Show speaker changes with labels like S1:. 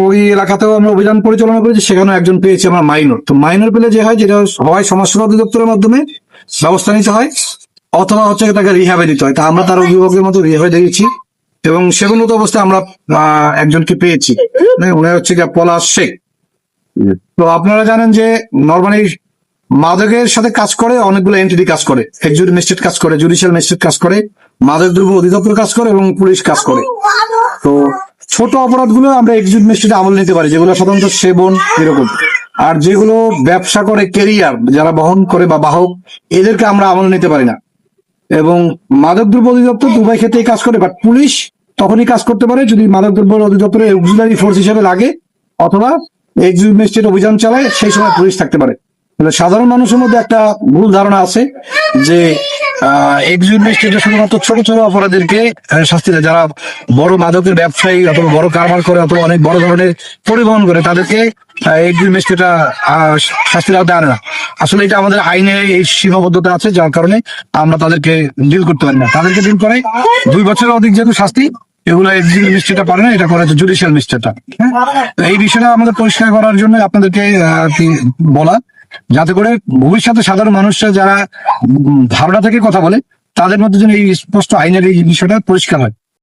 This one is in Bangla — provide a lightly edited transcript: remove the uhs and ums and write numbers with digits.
S1: ওই এলাকাতেও আমরা অভিযান পরিচালনা করেছি, সেখানেও একজন পেয়েছি আমরা মাইনর। তো মাইনর পেলে যে হয়, যেটা হয় সমাজসেবা অধিদপ্তরের মাধ্যমে ব্যবস্থা নিতে হয়, অথবা হচ্ছে তাকে রিহ্যাবে দিতে হয়। তা আমরা তার অভিভাবকের মতো রিহ্যাবে দিয়েছি, এবং সেগুনত অবস্থায় আমরা একজনকে পেয়েছি, উনি হচ্ছে গিয়ে পলাশ শেখ। তো আপনারা জানেন যে নরমালি মাদকের সাথে কাজ করে অনেকগুলো এন্টিটি কাজ করে, এক্সিকিউটিভ ম্যাজিস্ট্রেট কাজ করে, জুডিশিয়াল ম্যাজিস্ট্রেট কাজ করে, মাদক দ্রব্য অধিদপ্তর কাজ করে, এবং পুলিশ কাজ করে। তো ছোট অপরাধগুলো আমরা এক্সিকিউটিভ ম্যাজিস্ট্রেটে আমল নিতে পারি, যেগুলো সাধারণত সেবন এরকম। আর যেগুলো ব্যবসা করে, ক্যারিয়ার যারা বহন করে বা বাহক, এদেরকে আমরা আমল নিতে পারি না। এবং মাদকদ্রব্য অধিদপ্তর দুবাই ক্ষেত্রেই কাজ করে, বাট পুলিশ তখনই কাজ করতে পারে যদি মাদকদ্রব্য অধিদপ্তরের অক্সিলারি ফোর্স হিসেবে লাগে, অথবা এক্সিকিউটিভ ম্যাজিস্ট্রেট অভিযান চালায়, সেই সময় পুলিশ থাকতে পারে। সাধারণ মানুষের মধ্যে একটা ভুল ধারণা আছে যে এক্সিকিউটিভ ম্যাজিস্ট্রেট শুধুমাত্র ছোট ছোট অপরাধীদেরকে শাস্তি দেয়, যারা বড় মাদকের ব্যবসায়ী অথবা বড় কারবার করে অথবা অনেক বড় ধরনের পরিবহন করে, তাদেরকে এক্সিকিউটিভ ম্যাজিস্ট্রেট শাস্তির আওতায় আনে না। আসলে এটা আমাদের আইনে এই সীমাবদ্ধতা আছে, যার কারণে আমরা তাদেরকে ডিল করতে পারি না। তাদেরকে ডিল করে 2 বছরের অধিক যেহেতু শাস্তি, এগুলো এক্সিকিউটিভ ম্যাজিস্ট্রেটটা পারে না, এটা করে জুডিশিয়াল ম্যাজিস্ট্রেটটা। এই বিষয়টা আমাদের পরিষ্কার করার জন্য আপনাদেরকে বলা, যাতে করে ভবিষ্যতে সাধারণ মানুষরা যারা ধারণা থেকে কথা বলে, তাদের মধ্যে যেন এই স্পষ্ট আইনের এই বিষয়টা পরিষ্কার হয়।